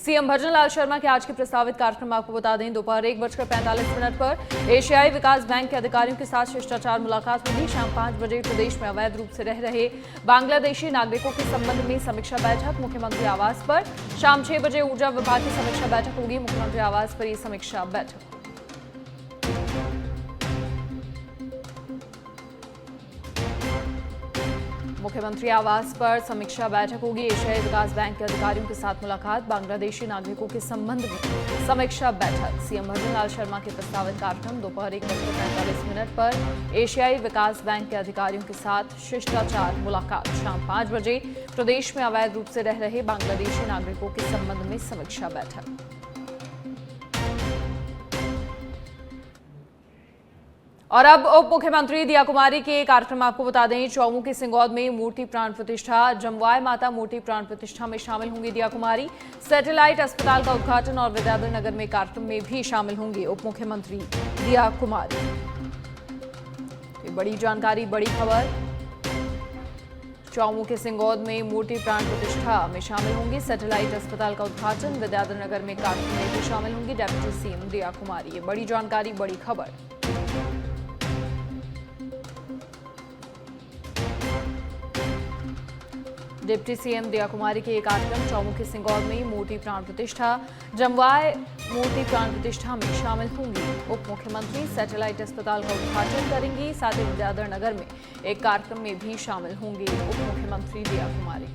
CM Bhajanlal Sharma के आज के प्रस्तावित कार्यक्रम आपको बता दें, दोपहर 1:45 पर एशियाई विकास बैंक के अधिकारियों के साथ शिष्टाचार मुलाकात होगी। शाम 5 बजे प्रदेश में अवैध रूप से रह रहे बांग्लादेशी नागरिकों के संबंध में समीक्षा बैठक मुख्यमंत्री आवास पर। शाम 6 बजे ऊर्जा विभाग की समीक्षा बैठक होगी। मुख्यमंत्री आवास पर यह समीक्षा बैठक। मुख्यमंत्री आवास पर समीक्षा बैठक होगी। एशियाई विकास बैंक के अधिकारियों के साथ मुलाकात, बांग्लादेशी नागरिकों के संबंध में समीक्षा बैठक। सीएम भजनलाल शर्मा के प्रस्तावित कार्यक्रम दोपहर 1:45 पर एशियाई विकास बैंक के अधिकारियों के साथ शिष्टाचार मुलाकात। शाम 5 बजे प्रदेश में अवैध रूप से रह रहे बांग्लादेशी नागरिकों के संबंध में समीक्षा बैठक। और अब उप मुख्यमंत्री दिया कुमारी के कार्यक्रम आपको बता दें, चौमू के सिंगौद में मूर्ति प्राण प्रतिष्ठा, जमवाय माता मूर्ति प्राण प्रतिष्ठा में शामिल होंगी दिया कुमारी। सैटेलाइट अस्पताल का उद्घाटन और विद्याधर नगर में कार्यक्रम में भी शामिल होंगे उप मुख्यमंत्री दिया कुमारी। तो बड़ी जानकारी, बड़ी खबर, चौमू के सिंगौद में मूर्ति प्राण प्रतिष्ठा में शामिल होंगी। सैटेलाइट अस्पताल का उद्घाटन, विद्याधर नगर में कार्यक्रम में भी शामिल होंगी डिप्टी सीएम दिया कुमारी। ये बड़ी जानकारी, बड़ी खबर। डिप्टी सीएम दिया कुमारी के कार्यक्रम चौमू के सिंगौद में मूर्ति प्राण प्रतिष्ठा, जमवाय मूर्ति प्राण प्रतिष्ठा में शामिल होंगी उप मुख्यमंत्री। सैटेलाइट अस्पताल का उद्घाटन करेंगी, साथ ही विद्याधर नगर में एक कार्यक्रम में भी शामिल होंगी उप मुख्यमंत्री दिया कुमारी।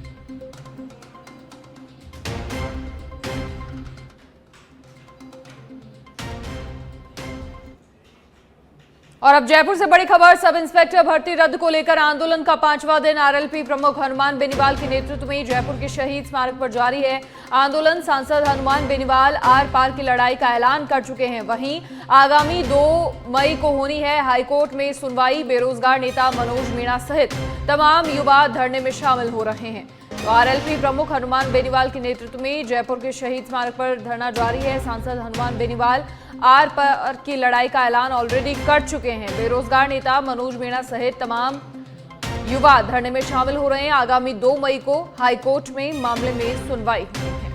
और अब जयपुर से बड़ी खबर, सब इंस्पेक्टर भर्ती रद्द को लेकर आंदोलन का 5वां दिन आरएलपी प्रमुख हनुमान बेनीवाल के नेतृत्व में जयपुर के शहीद स्मारक पर जारी है आंदोलन। सांसद हनुमान बेनीवाल आर पार की लड़ाई का ऐलान कर चुके हैं। वहीं आगामी 2 मई को होनी है हाईकोर्ट में सुनवाई। बेरोजगार नेता मनोज मीणा सहित तमाम युवा धरने में शामिल हो रहे हैं। तो आरएलपी प्रमुख हनुमान बेनीवाल के नेतृत्व में जयपुर के शहीद स्मारक पर धरना जारी है। सांसद हनुमान बेनीवाल आर पार की लड़ाई का ऐलान ऑलरेडी कर चुके हैं। बेरोजगार नेता मनोज मीणा सहित तमाम युवा धरने में शामिल हो रहे हैं। आगामी 2 मई को हाईकोर्ट में मामले में सुनवाई होनी है।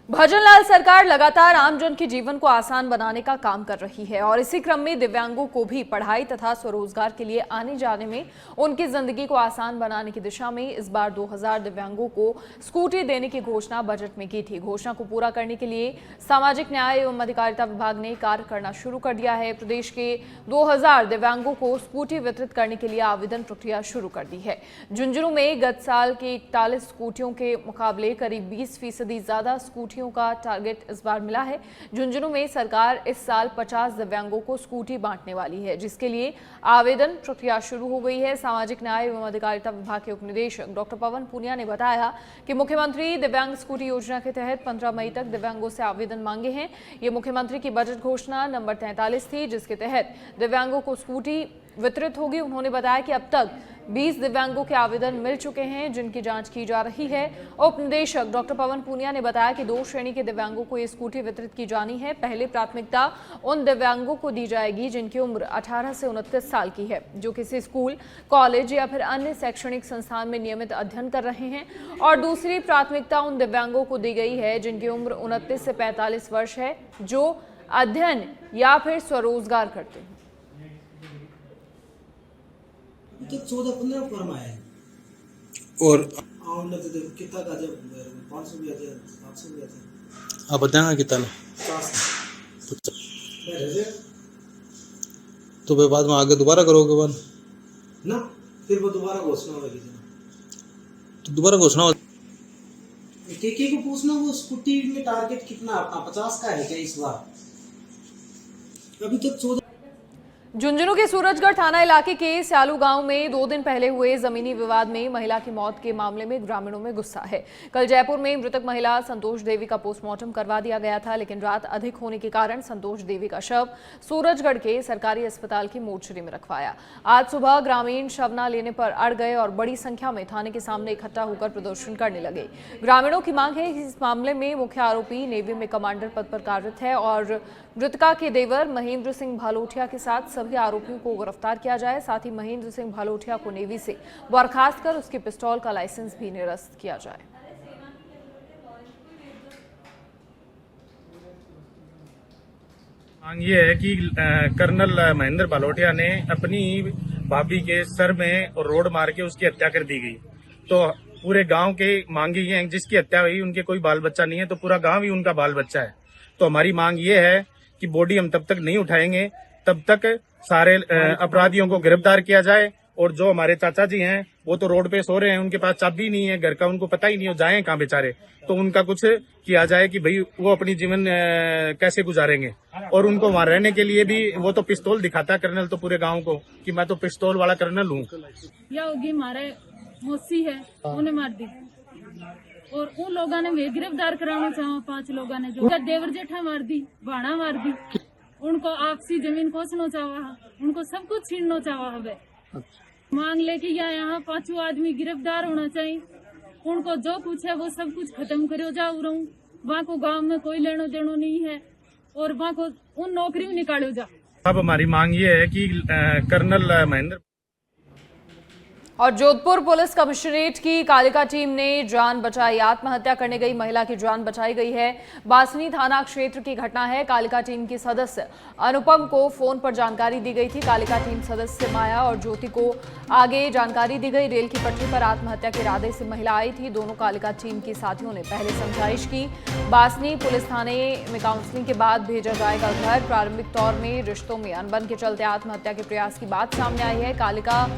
भजनलाल सरकार लगातार आमजन के जीवन को आसान बनाने का काम कर रही है और इसी क्रम में दिव्यांगों को भी पढ़ाई तथा स्वरोजगार के लिए आने जाने में उनकी जिंदगी को आसान बनाने की दिशा में इस बार 2000 दिव्यांगों को स्कूटी देने की घोषणा बजट में की थी। घोषणा को पूरा करने के लिए सामाजिक न्याय एवं अधिकारिता विभाग ने कार्य करना शुरू कर दिया है। प्रदेश के 2000 दिव्यांगों को स्कूटी वितरित करने के लिए आवेदन प्रक्रिया शुरू कर दी है। झुंझुनू में गत साल के 41 स्कूटियों के मुकाबले करीब 20% ज्यादा स्कूटियों का टारगेट इस बार मिला है। झुंझुनू में सरकार इस साल 50 दिव्यांगों को स्कूटी बांटने वाली है, जिसके लिए आवेदन प्रक्रिया शुरू हो गई है। सामाजिक न्याय एवं अधिकारिता विभाग के उपनिदेशक डॉक्टर पवन पुनिया ने बताया कि मुख्यमंत्री दिव्यांग स्कूटी योजना के तहत 15 मई तक दिव्यांगों से आवेदन मांगे हैं। ये मुख्यमंत्री की बजट घोषणा नंबर 43 थी, जिसके तहत दिव्यांगों को स्कूटी वितरित होगी। उन्होंने बताया कि अब तक 20 दिव्यांगों के आवेदन मिल चुके हैं, जिनकी जांच की जा रही है। उप निदेशक डॉक्टर पवन पुनिया ने बताया कि 2 श्रेणी के दिव्यांगों को ये स्कूटी वितरित की जानी है। पहले प्राथमिकता उन दिव्यांगों को दी जाएगी जिनकी उम्र 18 से 29 साल की है, जो किसी स्कूल, कॉलेज या फिर अन्य शैक्षणिक संस्थान में नियमित अध्ययन कर रहे हैं। और दूसरी प्राथमिकता उन दिव्यांगों को दी गई है जिनकी उम्र 29 से 45 वर्ष है, जो अध्ययन या फिर स्वरोजगार करते हैं। तो 14-15 फॉर्म आया है और कितना था, जब 500 भी आता है, 700 भी आता है। आप बताएंगे कितना तो फिर बाद में आगे दोबारा करोगे बाद ना, फिर वो दोबारा घोषणा होगी। तो दोबारा घोषणा हो के को पूछना वो स्कूटी में टारगेट कितना अपना 50 का है क्या इस बार? अभी तक 14 झुंझुनू के सूरजगढ़ थाना इलाके के स्यालू गांव में 2 दिन पहले हुए जमीनी विवाद में महिला की मौत के मामले में ग्रामीणों में गुस्सा है। कल जयपुर में मृतक महिला संतोष देवी का पोस्टमार्टम करवा दिया गया था, लेकिन रात अधिक होने के कारण संतोष देवी का शव सूरजगढ़ के सरकारी अस्पताल की मोर्चरी में रखवाया। आज सुबह ग्रामीण शव न लेने पर अड़ गए और बड़ी संख्या में थाने के सामने इकट्ठा होकर प्रदर्शन करने लगे। ग्रामीणों की मांग है कि इस मामले में मुख्य आरोपी नेवी में कमांडर पद पर कार्यरत है और मृतका के देवर महेंद्र सिंह भालोठिया के साथ सभी आरोपियों को गिरफ्तार किया जाए। साथ ही महेंद्र सिंह भालोठिया को नेवी से बर्खास्त कर उसके पिस्तौल का लाइसेंस भी निरस्त किया जाए। मांग ये है कि कर्नल महेंद्र भालोठिया ने अपनी भाभी के सर में रोड मार के उसकी हत्या कर दी गई। तो पूरे गांव के मांग ये है, जिसकी हत्या हुई उनके कोई बाल बच्चा नहीं है, तो पूरा गांव ही उनका बाल बच्चा है। तो हमारी मांग ये है कि बॉडी हम तब तक नहीं उठाएंगे तब तक सारे अपराधियों को गिरफ्तार किया जाए। और जो हमारे चाचा जी हैं वो तो रोड पे सो रहे हैं, उनके पास चाबी नहीं है घर का, उनको पता ही नहीं हो जाए कहाँ बेचारे, तो उनका कुछ किया जाए कि भाई वो अपनी जीवन कैसे गुजारेंगे। और उनको वहां रहने के लिए भी वो तो पिस्तौल दिखाता है कर्नल, तो पूरे गांव को कि मैं तो पिस्तौल वाला कर्नल हूँ। या होगी हमारे मौसी है उन्हें मार दी और उन लोगों ने वे गिरफ्तार कराना चाहा, 5 लोगों ने जो देवर जेठा मार दी, भाड़ा मार दी, उनको आपसी जमीन खोसना चाहा, उनको सब कुछ छीनना चाहा। हवे मांग लेके यहाँ 5 आदमी गिरफ्तार होना चाहिए, उनको जो कुछ है वो सब कुछ खत्म करो जाओ रहूं। वहाँ को गांव में कोई लेनो देनो नहीं है और वहाँ को उन नौकरी में निकालो जा। अब हमारी मांग ये है कि कर्नल महेंद्र और जोधपुर पुलिस कमिश्नरेट की कालिका टीम ने जान बचाई। आत्महत्या करने गई महिला की जान बचाई गई है। बासनी थाना क्षेत्र की घटना है। कालिका टीम के सदस्य अनुपम को फोन पर जानकारी दी गई थी। कालिका टीम सदस्य माया और ज्योति को आगे जानकारी दी गई। रेल की पटरी पर आत्महत्या के इरादे से महिला आई थी। दोनों कालिका टीम के साथियों ने पहले समझाइश की। बासनी पुलिस थाने में काउंसलिंग के बाद भेजा जाएगा घर। प्रारंभिक तौर में रिश्तों में अनबन के चलते आत्महत्या के प्रयास की बात सामने आई है। कालिका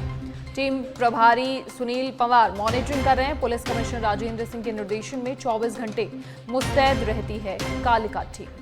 टीम प्रभारी सुनील पंवार मॉनिटरिंग कर रहे हैं। पुलिस कमिश्नर राजेंद्र सिंह के निर्देशन में 24 घंटे मुस्तैद रहती है कालिका टीम।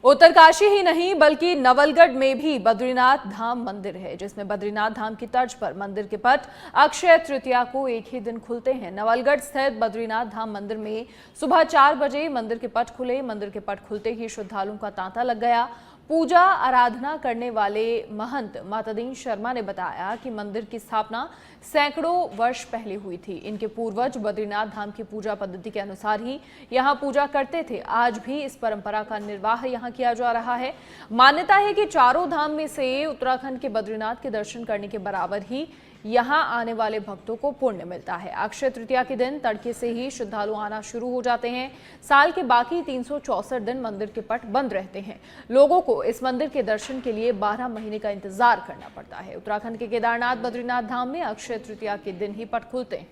उत्तरकाशी ही नहीं बल्कि नवलगढ़ में भी बद्रीनाथ धाम मंदिर है, जिसमें बद्रीनाथ धाम की तर्ज पर मंदिर के पट अक्षय तृतीया को एक ही दिन खुलते हैं। नवलगढ़ स्थित बद्रीनाथ धाम मंदिर में सुबह 4 बजे मंदिर के पट खुले। मंदिर के पट खुलते ही श्रद्धालुओं का तांता लग गया। पूजा आराधना करने वाले महंत मातादीन शर्मा ने बताया कि मंदिर की स्थापना सैकड़ों वर्ष पहले हुई थी। इनके पूर्वज बद्रीनाथ धाम की पूजा पद्धति के अनुसार ही यहाँ पूजा करते थे। आज भी इस परंपरा का निर्वाह यहाँ किया जा रहा है। मान्यता है कि चारों धाम में से उत्तराखंड के बद्रीनाथ के दर्शन करने के बराबर ही यहाँ आने वाले भक्तों को पुण्य मिलता है। अक्षय तृतीया के दिन तड़के से ही श्रद्धालु आना शुरू हो जाते हैं। साल के बाकी 364 दिन मंदिर के पट बंद रहते हैं। लोगों को इस मंदिर के दर्शन के लिए 12 महीने का इंतजार करना पड़ता है। उत्तराखंड के केदारनाथ बद्रीनाथ धाम में अक्षय तृतीया के दिन ही पट खुलते हैं।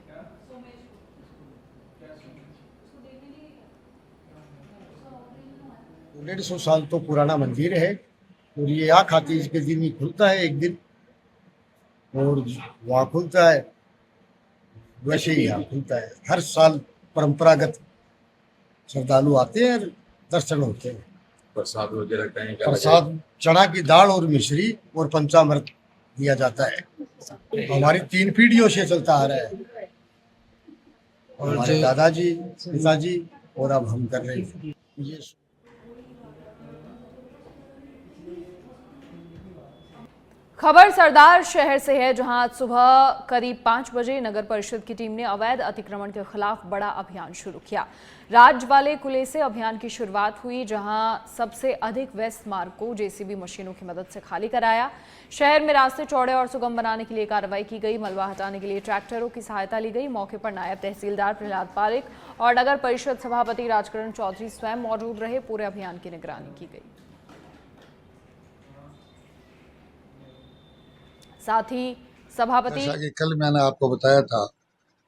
डेढ़ 150 साल तो पुराना मंदिर है और ये यहाँ खातीज के दिन ही खुलता है एक दिन, और वहाँ खुलता है वैसे ही यहाँ खुलता है। हर साल परंपरागत श्रद्धालु आते हैं, दर्शन होते हैं। प्रसाद वगैरह कहीं प्रसाद चना की दाल और मिश्री और पंचामृत दिया जाता है। हमारी 3 पीढ़ियों से चलता आ रहा है, और हमारे दादाजी पिताजी और अब हम कर रहे हैं ये। खबर सरदार शहर से है, जहां आज सुबह करीब 5 बजे नगर परिषद की टीम ने अवैध अतिक्रमण के खिलाफ बड़ा अभियान शुरू किया। राज वाले कुले से अभियान की शुरुआत हुई, जहां सबसे अधिक वेस्ट मार्ग को जेसीबी मशीनों की मदद से खाली कराया। शहर में रास्ते चौड़े और सुगम बनाने के लिए कार्रवाई की गई। मलबा हटाने के लिए ट्रैक्टरों की सहायता ली गई। मौके पर नायब तहसीलदार प्रहलाद पारिक और नगर परिषद सभापति राजकरण चौधरी स्वयं मौजूद रहे। पूरे अभियान की निगरानी की गई। साथ ही सभापति जैसा कि कल मैंने आपको बताया था,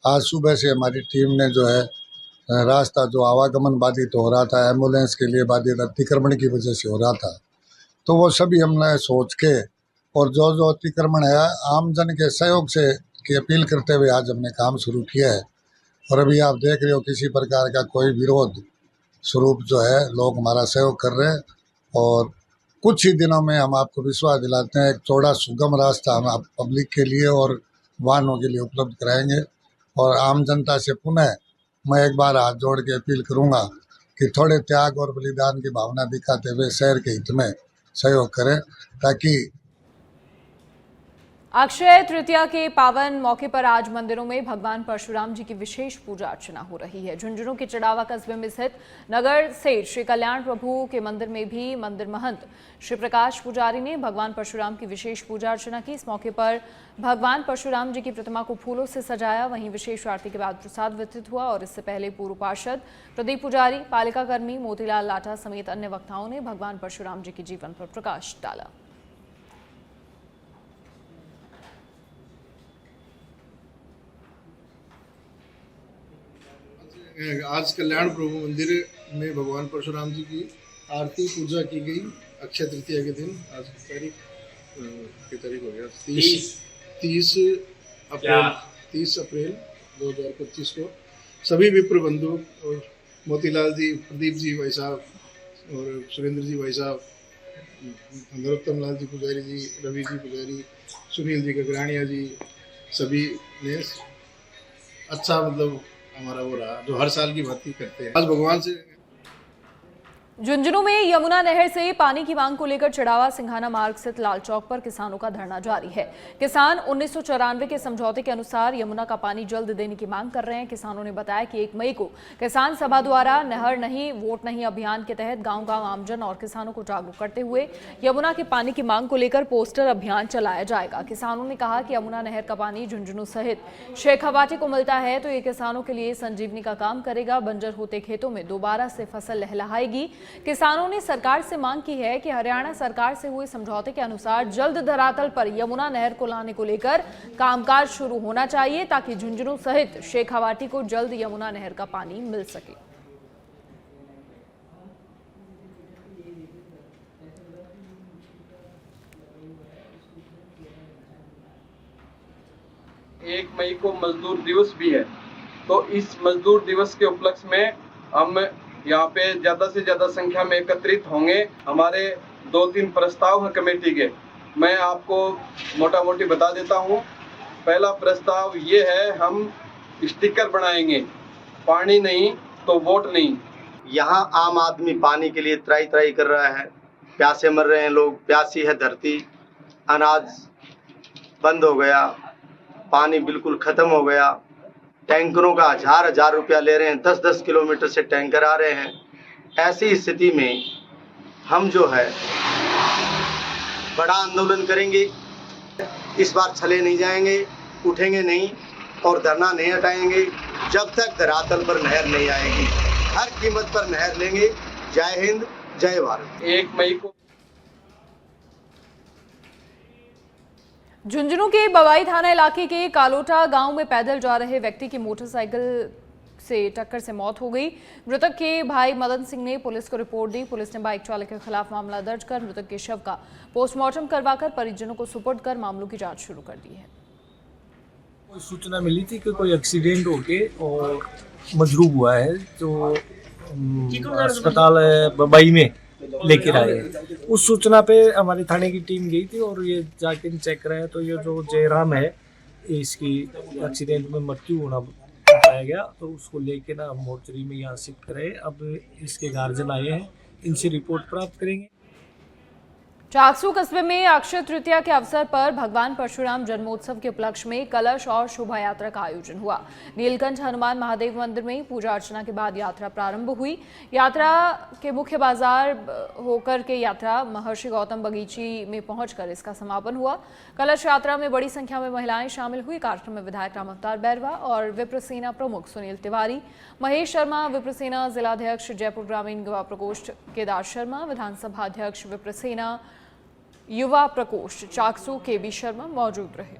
आज सुबह से हमारी टीम ने जो है रास्ता जो आवागमन बाधित हो रहा था, एम्बुलेंस के लिए बाधित अतिक्रमण की वजह से हो रहा था, तो वो सभी हमने सोच के और जो अतिक्रमण है आमजन के सहयोग से की अपील करते हुए आज हमने काम शुरू किया है। और अभी आप देख रहे हो किसी प्रकार का कोई विरोध स्वरूप जो है लोग हमारा सहयोग कर रहे हैं। और कुछ ही दिनों में हम आपको विश्वास दिलाते हैं एक चौड़ा सुगम रास्ता हम आप पब्लिक के लिए और वाहनों के लिए उपलब्ध कराएंगे। और आम जनता से पुनः मैं एक बार हाथ जोड़ के अपील करूंगा कि थोड़े त्याग और बलिदान की भावना दिखाते हुए शहर के हित में सहयोग करें, ताकि अक्षय तृतीया के पावन मौके पर आज मंदिरों में भगवान परशुराम जी की विशेष पूजा अर्चना हो रही है। झुंझुनू के चड़ावा कस्बे में स्थित नगर से श्री कल्याण प्रभु के मंदिर में भी मंदिर महंत श्री प्रकाश पुजारी ने भगवान परशुराम की विशेष पूजा अर्चना की। इस मौके पर भगवान परशुराम जी की प्रतिमा को फूलों से सजाया, वहीं विशेष आरती के बाद प्रसाद वितरित हुआ और इससे पहले पूर्व पार्षद प्रदीप पुजारी, पालिका कर्मी मोतीलाल लाठा समेत अन्य वक्ताओं ने भगवान परशुराम जी के जीवन पर प्रकाश डाला। आज कल्याण प्रभु मंदिर में भगवान परशुराम जी की आरती पूजा की गई। अक्षय तृतीया के दिन आज की तारीख हो गया 30 अप्रैल 2025 को सभी विप्र बंधु और मोतीलाल जी, प्रदीप जी भाई साहब और सुरेंद्र जी भाई साहब, नरोत्तम लाल जी पुजारी जी, रवि जी पुजारी, सुनील जी गगरानिया जी, सभी ने अच्छा हमारा वो रहा जो हर साल की भांति करते हैं। आज भगवान से झुंझुनू में यमुना नहर से पानी की मांग को लेकर चड़ावा सिंघाना मार्ग स्थित लाल चौक पर किसानों का धरना जारी है। किसान 1994 के समझौते के अनुसार यमुना का पानी जल्द देने की मांग कर रहे हैं। किसानों ने बताया कि 1 मई को किसान सभा द्वारा नहर नहीं वोट नहीं अभियान के तहत गांव-गांव आमजन और किसानों को जागरूक करते हुए यमुना के पानी की मांग को लेकर पोस्टर अभियान चलाया जाएगा। किसानों ने कहा कि यमुना नहर का पानी झुंझुनू सहित शेखावाटी को मिलता है तो ये किसानों के लिए संजीवनी का काम करेगा। बंजर होते खेतों में दोबारा से फसल लहलहाएगी। किसानों ने सरकार से मांग की है कि हरियाणा सरकार से हुए समझौते के अनुसार जल्द धरातल पर यमुना नहर को लाने को लेकर कामकाज शुरू होना चाहिए ताकि झुंझुनू सहित शेखावाटी को जल्द यमुना नहर का पानी मिल सके। एक मई को मजदूर दिवस भी है, तो इस मजदूर दिवस के उपलक्ष्य में हम यहाँ पे ज्यादा से ज्यादा संख्या में एकत्रित होंगे। हमारे 2-3 प्रस्ताव हैं कमेटी के, मैं आपको मोटा मोटी बता देता हूँ। पहला प्रस्ताव ये है, हम स्टिकर बनाएंगे, पानी नहीं तो वोट नहीं। यहाँ आम आदमी पानी के लिए त्राही त्राही कर रहा है, प्यासे मर रहे हैं लोग, प्यासी है धरती, अनाज बंद हो गया, पानी बिल्कुल ख़त्म हो गया। टैंकरों का हजार रुपया ले रहे हैं, 10-10 किलोमीटर से टैंकर आ रहे हैं। ऐसी स्थिति में हम जो है बड़ा आंदोलन करेंगे। इस बार छले नहीं जाएंगे, उठेंगे नहीं और धरना नहीं हटाएंगे जब तक धरातल पर नहर नहीं आएगी। हर कीमत पर नहर लेंगे। जय हिंद, जय भारत। 1 मई को झुंझुनू के बवाई थाना इलाके के कालोटा गांव में पैदल जा रहे व्यक्ति की मोटरसाइकिल से टक्कर से मौत हो गई। मृतक के भाई मदन सिंह ने पुलिस को रिपोर्ट दी। पुलिस ने बाइक चालक के खिलाफ मामला दर्ज कर मृतक के शव का पोस्टमार्टम करवाकर परिजनों को सुपुर्द कर मामलों की जांच शुरू कर दी है। कोई सूचना मिली थी कि कोई एक्सीडेंट होके और मजरूब हुआ है, तो अस्पताल बवाई में लेकर आए। उस सूचना पे हमारी थाने की टीम गई थी और ये जाके चेक कराया तो ये जो जयराम है, इसकी एक्सीडेंट में मृत्यु होना पाया गया, तो उसको लेके ना मोर्चरी में यहाँ शिफ्ट कराए। अब इसके गार्जियन आए हैं, इनसे रिपोर्ट प्राप्त करेंगे। चाकसू कस्बे में अक्षय तृतीया के अवसर पर भगवान परशुराम जन्मोत्सव के उपलक्ष्य में कलश और शोभा यात्रा का आयोजन हुआ। नीलकंठ हनुमान महादेव मंदिर में पूजा अर्चना के बाद यात्रा प्रारंभ हुई। यात्रा के मुख्य बाजार होकर के यात्रा महर्षि गौतम बगीची में पहुंचकर इसका समापन हुआ। कलश यात्रा में बड़ी संख्या में महिलाएं शामिल हुई। कार्यक्रम में विधायक राम अवतार बैरवा और विप्रसेना प्रमुख सुनील तिवारी, महेश शर्मा, विप्रसेना जिलाध्यक्ष जयपुर ग्रामीण युवा प्रकोष्ठ केदार शर्मा, विधानसभा अध्यक्ष विप्रसेना युवा प्रकोष्ठ चाकसू के बी शर्मा मौजूद रहे।